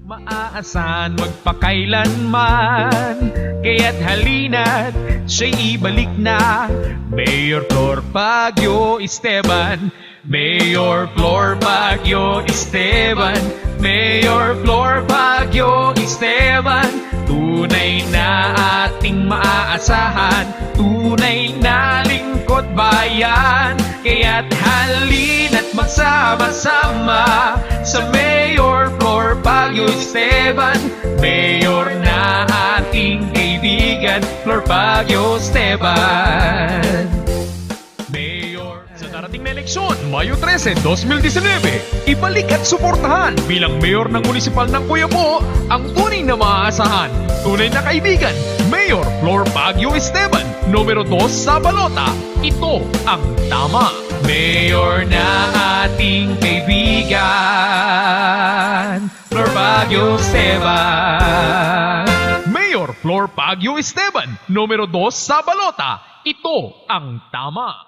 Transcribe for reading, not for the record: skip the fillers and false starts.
Maaasahan magpakailanman, kaya't halina't siya'y ibalik na. Mayor Flor Baguio Esteban, Mayor Flor Baguio Esteban, Mayor Flor Baguio Esteban. Tunay na ating maaasahan, tunay na lingkod bayan. Kaya't halina't magsama-sama sa Mayor Flor Baguio Esteban. Mayor na ating kaibigan, Flor Baguio Esteban. Mayor sa darating na eleksyon, Mayo 13, 2019, ibalik at suportahan bilang mayor ng munisipal ng Quiapo ang tunay na maaasahan, tunay na kaibigan, Mayor Flor Baguio Esteban, numero 2 sa balota. Ito ang tama. Mayor na ating kaibigan, Flor Baguio Esteban. Mayor Flor Baguio Esteban, numero 2 sa balota. Ito ang tama.